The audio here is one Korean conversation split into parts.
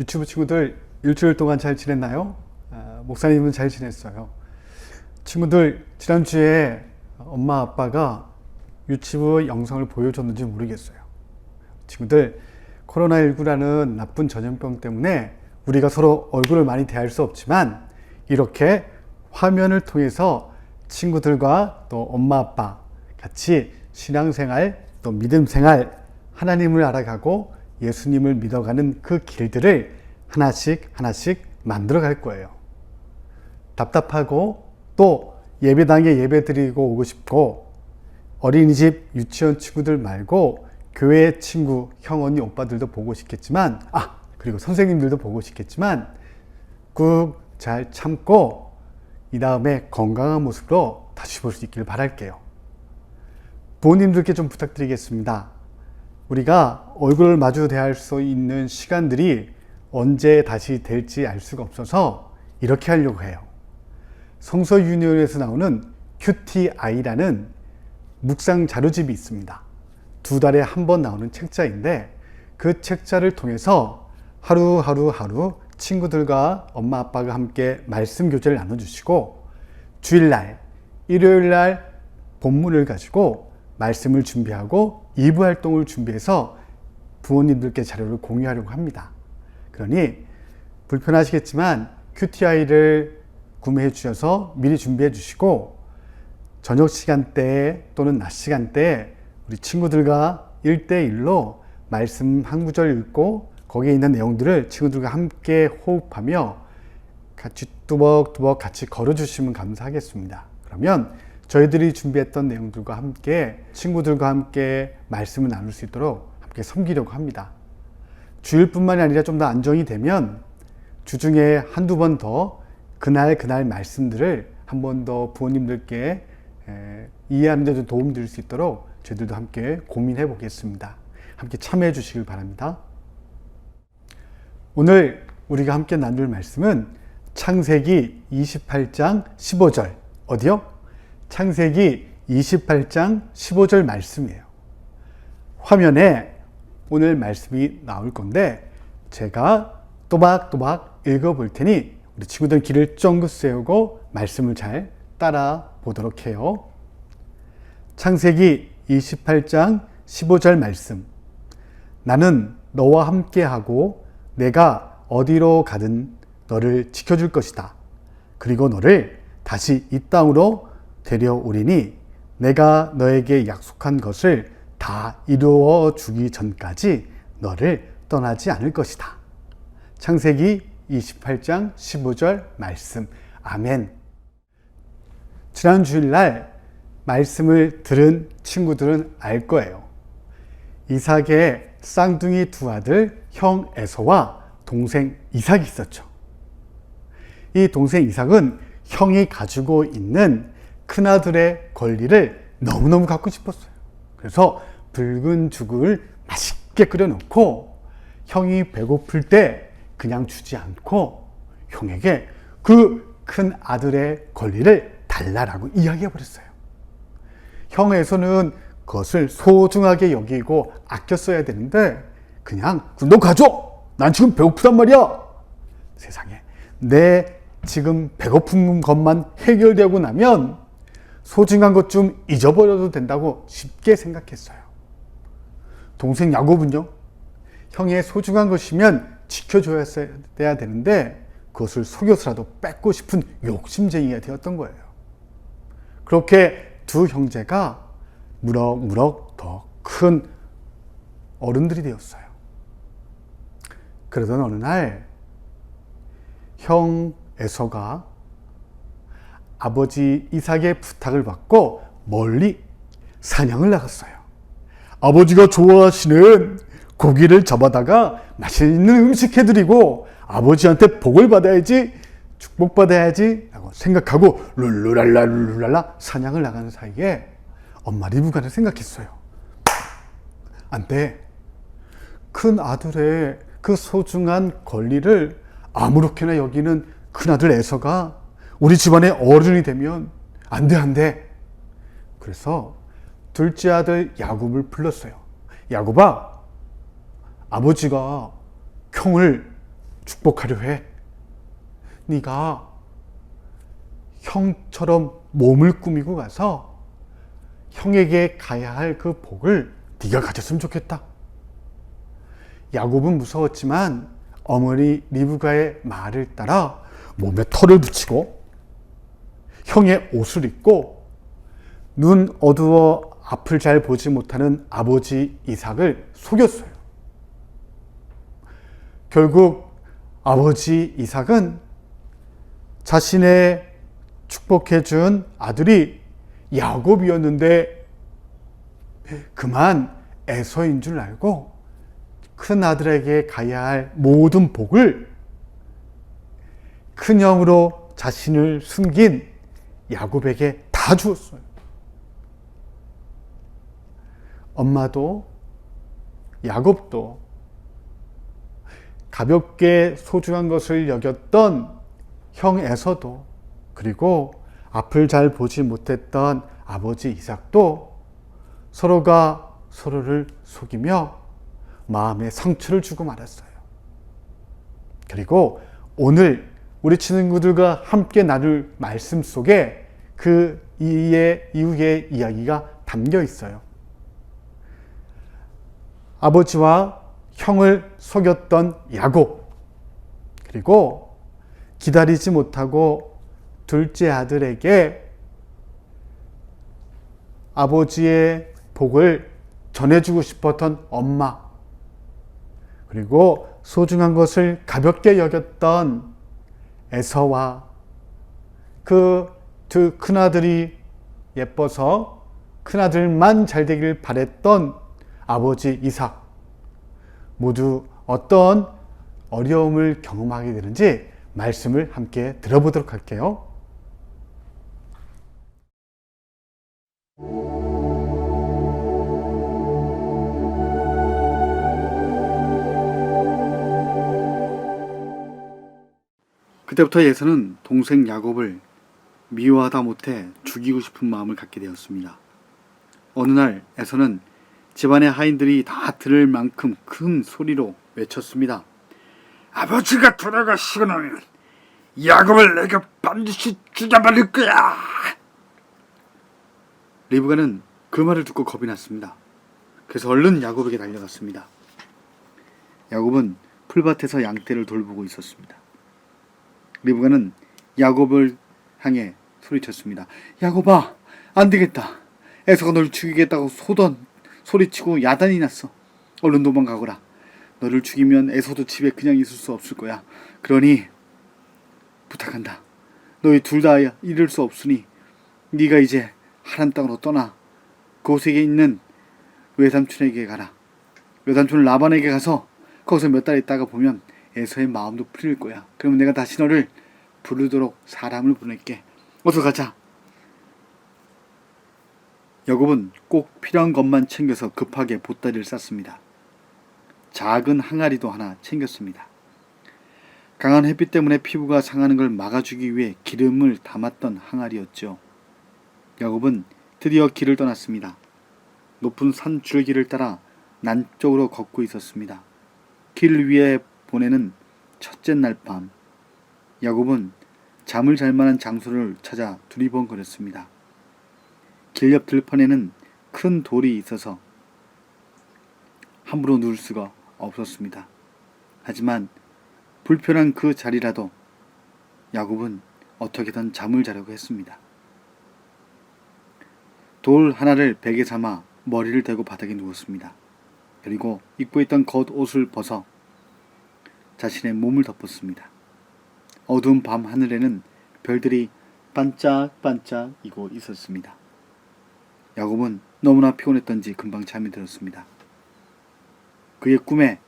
유치부 친구들 일주일 동안 잘 지냈나요? 목사님은 잘 지냈어요. 친구들 지난주에 엄마 아빠가 유치부 영상을 보여줬는지 모르겠어요. 친구들 코로나19라는 나쁜 전염병 때문에 우리가 서로 얼굴을 많이 대할 수 없지만 이렇게 화면을 통해서 친구들과 또 엄마 아빠 같이 신앙생활 또 믿음생활 하나님을 알아가고 예수님을 믿어가는 그 길들을 하나씩 만들어 갈 거예요. 답답하고 또 예배당에 예배 드리고 오고 싶고 어린이집 유치원 친구들 말고 교회 친구 형 언니 오빠들도 보고 싶겠지만 그리고 선생님들도 보고 싶겠지만 꾹 잘 참고 이 다음에 건강한 모습으로 다시 볼 수 있기를 바랄게요. 부모님들께 좀 부탁드리겠습니다. 우리가 얼굴을 마주 대할 수 있는 시간들이 언제 다시 될지 알 수가 없어서 이렇게 하려고 해요. 성서 유니온에서 나오는 QTI라는 묵상 자료집이 있습니다. 2달에 한 번 나오는 책자인데 그 책자를 통해서 하루 친구들과 엄마 아빠가 함께 말씀 교제를 나눠주시고 주일날, 일요일날 본문을 가지고 말씀을 준비하고 2부 활동을 준비해서 부모님들께 자료를 공유하려고 합니다. 그러니 불편하시겠지만 QTI를 구매해 주셔서 미리 준비해 주시고 저녁 시간대에 또는 낮 시간대에 우리 친구들과 1대1로 말씀 한 구절 읽고 거기에 있는 내용들을 친구들과 함께 호흡하며 같이 뚜벅뚜벅 같이 걸어주시면 감사하겠습니다. 그러면 저희들이 준비했던 내용들과 함께 친구들과 함께 말씀을 나눌 수 있도록 함께 섬기려고 합니다. 주일뿐만이 아니라 좀 더 안정이 되면 주중에 한두 번 더 그날 말씀들을 한 번 더 부모님들께 이해하는 데 좀 도움 드릴 수 있도록 저희들도 함께 고민해 보겠습니다. 함께 참여해 주시길 바랍니다. 오늘 우리가 함께 나눌 말씀은 창세기 28장 15절 어디요? 창세기 28장 15절 말씀이에요. 화면에 오늘 말씀이 나올 건데 제가 또박또박 읽어볼 테니 우리 친구들 귀를 쫑긋 세우고 말씀을 잘 따라 보도록 해요. 창세기 28장 15절 말씀. 나는 너와 함께하고 내가 어디로 가든 너를 지켜줄 것이다. 그리고 너를 다시 이 땅으로 데려오리니 내가 너에게 약속한 것을 다 이루어 주기 전까지 너를 떠나지 않을 것이다. 창세기 28장 15절 말씀. 아멘. 지난 주일날 말씀을 들은 친구들은 알 거예요. 이삭의 쌍둥이 두 아들 형 에서와 동생 이삭이 있었죠. 이 동생 이삭은 형이 가지고 있는 큰아들의 권리를 너무너무 갖고 싶었어요. 그래서 붉은 죽을 맛있게 끓여놓고 형이 배고플 때 그냥 주지 않고 형에게 그 큰 아들의 권리를 달라라고 이야기해 버렸어요. 형에서는 그것을 소중하게 여기고 아껴 써야 되는데 그냥 너 가져! 난 지금 배고프단 말이야! 세상에 내 지금 배고픈 것만 해결되고 나면 소중한 것 좀 잊어버려도 된다고 쉽게 생각했어요. 동생 야곱은요, 형의 소중한 것이면 지켜줘야 되는데 그것을 속여서라도 뺏고 싶은 욕심쟁이가 되었던 거예요. 그렇게 두 형제가 무럭무럭 더 큰 어른들이 되었어요. 그러던 어느 날 형 에서가 아버지 이삭의 부탁을 받고 멀리 사냥을 나갔어요. 아버지가 좋아하시는 고기를 잡아다가 맛있는 음식 해드리고 아버지한테 복을 받아야지, 축복받아야지 라고 생각하고 룰루랄라 사냥을 나가는 사이에 엄마 리브가는 생각했어요. 안 돼. 큰 아들의 그 소중한 권리를 아무렇게나 여기는 큰아들 에서가 우리 집안의 어른이 되면 안 돼. 그래서 둘째 아들 야곱을 불렀어요. 야곱아, 아버지가 형을 축복하려 해. 네가 형처럼 몸을 꾸미고 가서 형에게 가야 할 그 복을 네가 가졌으면 좋겠다. 야곱은 무서웠지만 어머니 리브가의 말을 따라 몸에 털을 붙이고 형의 옷을 입고 눈 어두워 앞을 잘 보지 못하는 아버지 이삭을 속였어요. 결국 아버지 이삭은 자신의 축복해준 아들이 야곱이었는데 그만 에서인 줄 알고 큰 아들에게 가야 할 모든 복을 큰형으로 자신을 숨긴 야곱에게 다 주었어요. 엄마도 야곱도 가볍게 소중한 것을 여겼던 형 에서도 그리고 앞을 잘 보지 못했던 아버지 이삭도 서로가 서로를 속이며 마음에 상처를 주고 말았어요. 그리고 오늘 우리 친구들과 함께 나눌 말씀 속에 그 이후의 이야기가 담겨 있어요. 아버지와 형을 속였던 야곱, 그리고 기다리지 못하고 둘째 아들에게 아버지의 복을 전해주고 싶었던 엄마, 그리고 소중한 것을 가볍게 여겼던 에서와 그 두 큰아들이 예뻐서 큰아들만 잘 되길 바랬던 아버지 이삭, 모두 어떤 어려움을 경험하게 되는지 말씀을 함께 들어보도록 할게요. 그때부터 에서는 동생 야곱을 미워하다 못해 죽이고 싶은 마음을 갖게 되었습니다. 어느 날 에서는 집안의 하인들이 다 들을 만큼 큰 소리로 외쳤습니다. 아버지가 돌아가시고는 야곱을 내가 반드시 죽여버릴 거야. 리브가는 그 말을 듣고 겁이 났습니다. 그래서 얼른 야곱에게 달려갔습니다. 야곱은 풀밭에서 양떼를 돌보고 있었습니다. 리브가는 야곱을 향해 소리쳤습니다. 야곱아, 안 되겠다. 에서가 널 죽이겠다고 소리치고 야단이 났어. 얼른 도망가거라. 너를 죽이면 에서도 집에 그냥 있을 수 없을 거야. 그러니 부탁한다. 너희 둘 다 잃을 수 없으니 네가 이제 하란 땅으로 떠나 그곳에 있는 외삼촌에게 가라. 외삼촌 라반에게 가서 거기서 몇 달 있다가 보면 에서의 마음도 풀릴 거야. 그러면 내가 다시 너를 부르도록 사람을 보낼게. 어서 가자. 야곱은 꼭 필요한 것만 챙겨서 급하게 보따리를 쌌습니다. 작은 항아리도 하나 챙겼습니다. 강한 햇빛 때문에 피부가 상하는 걸 막아주기 위해 기름을 담았던 항아리였죠. 야곱은 드디어 길을 떠났습니다. 높은 산 줄기를 따라 남쪽으로 걷고 있었습니다. 길 위에 보내는 첫째 날 밤, 야곱은 잠을 잘 만한 장소를 찾아 두리번거렸습니다. 길 옆 들판에는 큰 돌이 있어서 함부로 누울 수가 없었습니다. 하지만 불편한 그 자리라도 야곱은 어떻게든 잠을 자려고 했습니다. 돌 하나를 베개 삼아 머리를 대고 바닥에 누웠습니다. 그리고 입고 있던 겉옷을 벗어 자신의 몸을 덮었습니다. 어두운 밤 하늘에는 별들이 반짝반짝이고 있었습니다. 야곱은 너무나 피곤했던지 금방 잠이 들었습니다. 그의 꿈에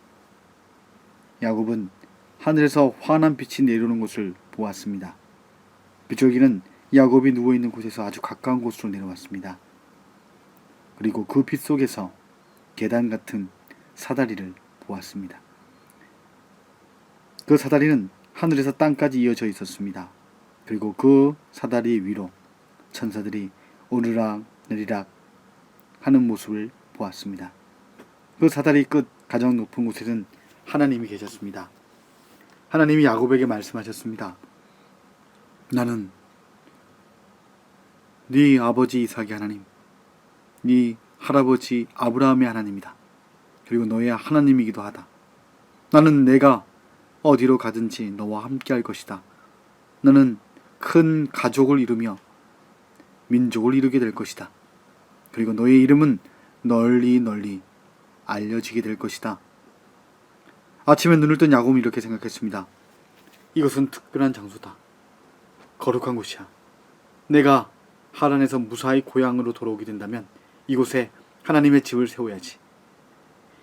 야곱은 하늘에서 환한 빛이 내려오는 것을 보았습니다. 비둘기는 야곱이 누워있는 곳에서 아주 가까운 곳으로 내려왔습니다. 그리고 그 빛 속에서 계단 같은 사다리를 보았습니다. 그 사다리는 하늘에서 땅까지 이어져 있었습니다. 그리고 그 사다리 위로 천사들이 오르락 내리락 하는 모습을 보았습니다. 그 사다리 끝 가장 높은 곳에는 하나님이 계셨습니다. 하나님이 야곱에게 말씀하셨습니다. 나는 네 아버지 이삭의 하나님, 네 할아버지 아브라함의 하나님이다. 그리고 너의 하나님이기도 하다. 나는 내가 어디로 가든지 너와 함께 할 것이다. 너는 큰 가족을 이루며 민족을 이루게 될 것이다. 그리고 너의 이름은 널리 널리 알려지게 될 것이다. 아침에 눈을 뜬 야곱은 이렇게 생각했습니다. 이것은 특별한 장소다. 거룩한 곳이야. 내가 하란에서 무사히 고향으로 돌아오게 된다면 이곳에 하나님의 집을 세워야지.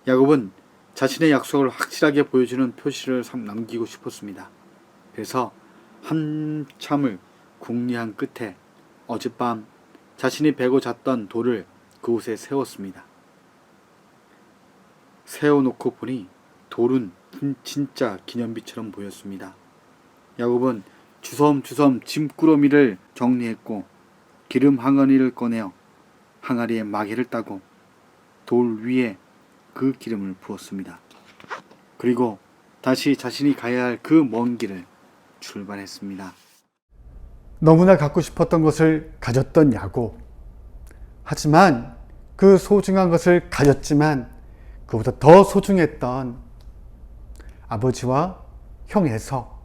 야곱은 자신의 약속을 확실하게 보여주는 표시를 남기고 싶었습니다. 그래서 한참을 궁리한 끝에 어젯밤 자신이 베고 잤던 돌을 그곳에 세웠습니다. 세워놓고 보니 돌은 진짜 기념비처럼 보였습니다. 야곱은 주섬주섬 짐꾸러미를 정리했고 기름 항아리를 꺼내어 항아리에 마개를 따고 돌 위에 그 기름을 부었습니다. 그리고 다시 자신이 가야 할 그 먼 길을 출발했습니다. 너무나 갖고 싶었던 것을 가졌던 야곱. 하지만 그 소중한 것을 가졌지만 그보다 더 소중했던 아버지와 형 에서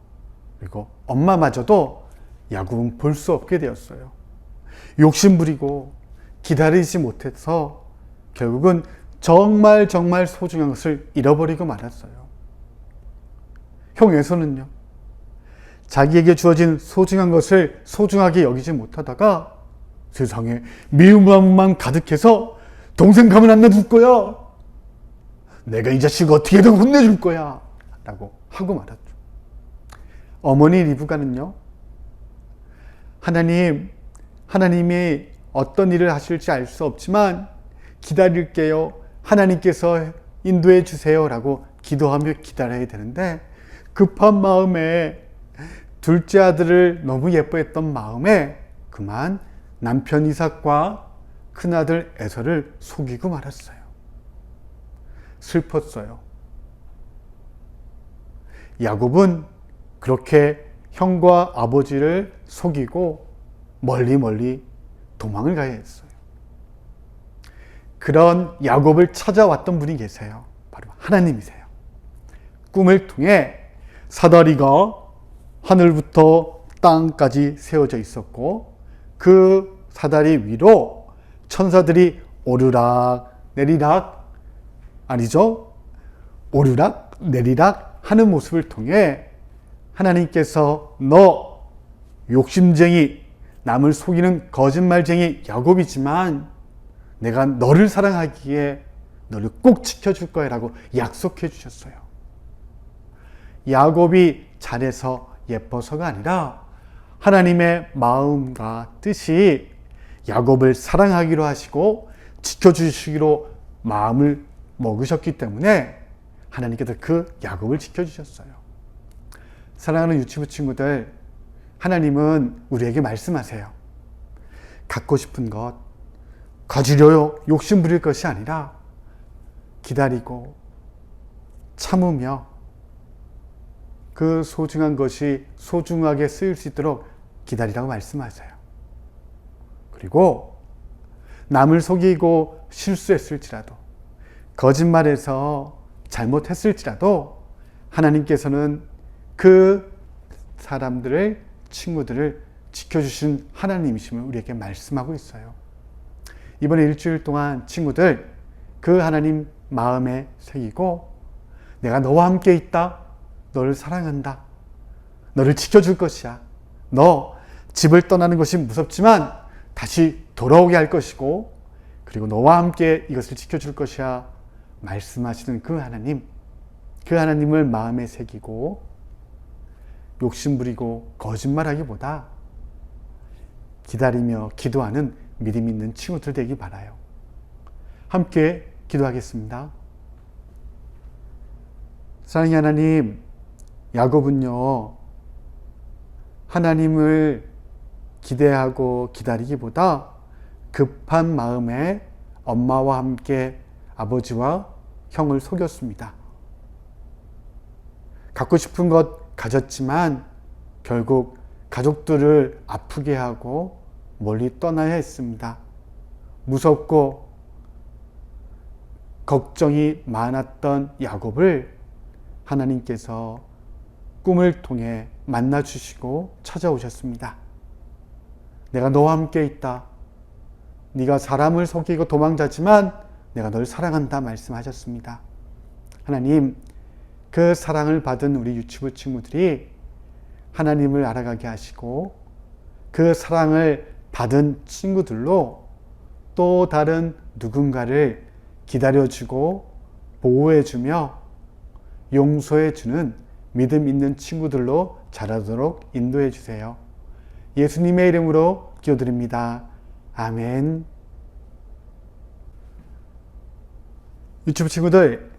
그리고 엄마마저도 야곱은 볼 수 없게 되었어요. 욕심부리고 기다리지 못해서 결국은 정말 소중한 것을 잃어버리고 말았어요. 형 에서는요, 자기에게 주어진 소중한 것을 소중하게 여기지 못하다가 세상에 미움만 가득해서 동생 가만 안 놔둘 거야. 내가 이 자식 어떻게든 혼내줄 거야. 라고 하고 말았죠. 어머니 리브가는요, 하나님이 어떤 일을 하실지 알 수 없지만 기다릴게요. 하나님께서 인도해 주세요. 라고 기도하며 기다려야 되는데 급한 마음에 둘째 아들을 너무 예뻐했던 마음에 그만 남편 이삭과 큰아들 에서를 속이고 말았어요. 슬펐어요. 야곱은 그렇게 형과 아버지를 속이고 멀리 도망을 가야 했어요. 그런 야곱을 찾아왔던 분이 계세요. 바로 하나님이세요. 꿈을 통해 사다리가 하늘부터 땅까지 세워져 있었고 그 사다리 위로 천사들이 오르락 내리락 하는 모습을 통해 하나님께서 너 욕심쟁이, 남을 속이는 거짓말쟁이 야곱이지만 내가 너를 사랑하기에 너를 꼭 지켜줄 거야 라고 약속해 주셨어요. 야곱이 잘해서 예뻐서가 아니라 하나님의 마음과 뜻이 야곱을 사랑하기로 하시고 지켜주시기로 마음을 먹으셨기 때문에 하나님께서 그 야곱을 지켜주셨어요. 사랑하는 유치부 친구들, 하나님은 우리에게 말씀하세요. 갖고 싶은 것, 가지려요 욕심 부릴 것이 아니라 기다리고 참으며 그 소중한 것이 소중하게 쓰일 수 있도록 기다리라고 말씀하세요. 그리고 남을 속이고 실수했을지라도 거짓말해서 잘못했을지라도 하나님께서는 그 사람들을, 친구들을 지켜주신 하나님이심을 우리에게 말씀하고 있어요. 이번에 일주일 동안 친구들 그 하나님 마음에 새기고 내가 너와 함께 있다. 너를 사랑한다. 너를 지켜줄 것이야. 너 집을 떠나는 것이 무섭지만 다시 돌아오게 할 것이고 그리고 너와 함께 이것을 지켜줄 것이야. 말씀하시는 그 하나님을 마음에 새기고 욕심부리고 거짓말하기보다 기다리며 기도하는 믿음 있는 친구들 되기 바라요. 함께 기도하겠습니다. 사랑의 하나님, 야곱은요, 하나님을 기대하고 기다리기보다 급한 마음에 엄마와 함께 아버지와 형을 속였습니다. 갖고 싶은 것 가졌지만 결국 가족들을 아프게 하고 멀리 떠나야 했습니다. 무섭고 걱정이 많았던 야곱을 하나님께서 꿈을 통해 만나 주시고 찾아오셨습니다. 내가 너와 함께 있다. 네가 사람을 속이고 도망자지만 내가 널 사랑한다 말씀하셨습니다. 하나님, 그 사랑을 받은 우리 유치부 친구들이 하나님을 알아가게 하시고 그 사랑을 받은 친구들로 또 다른 누군가를 기다려주고 보호해주며 용서해주는 믿음 있는 친구들로 자라도록 인도해 주세요. 예수님의 이름으로 기도드립니다. 아멘. 유튜브 친구들,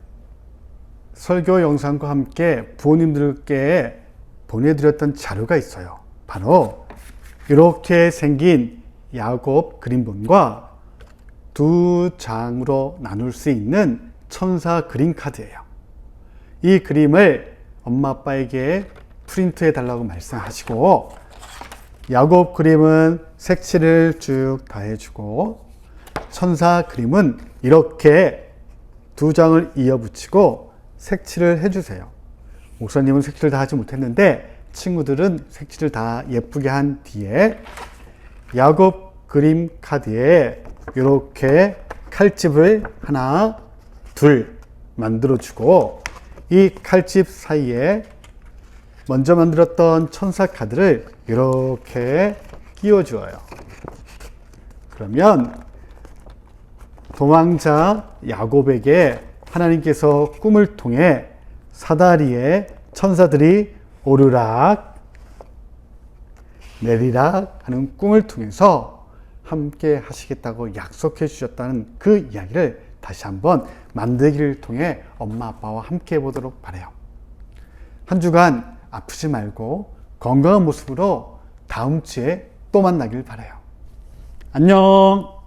설교 영상과 함께 부모님들께 보내드렸던 자료가 있어요. 바로 이렇게 생긴 야곱 그림본과 2장으로 나눌 수 있는 천사 그림 카드예요. 이 그림을 엄마 아빠에게 프린트해 달라고 말씀하시고, 야곱 그림은 색칠을 쭉 다 해주고, 천사 그림은 이렇게 2장을 이어붙이고 색칠을 해주세요. 목사님은 색칠을 다 하지 못했는데 친구들은 색칠을 다 예쁘게 한 뒤에 야곱 그림 카드에 이렇게 칼집을 하나, 둘 만들어주고, 이 칼집 사이에 먼저 만들었던 천사 카드를 이렇게 끼워주어요. 그러면 도망자 야곱에게 하나님께서 꿈을 통해 사다리에 천사들이 오르락 내리락 하는 꿈을 통해서 함께 하시겠다고 약속해 주셨다는 그 이야기를 다시 한번 만들기를 통해 엄마 아빠와 함께 해보도록 바라요. 한 주간 아프지 말고 건강한 모습으로 다음 주에 또 만나길 바라요. 안녕.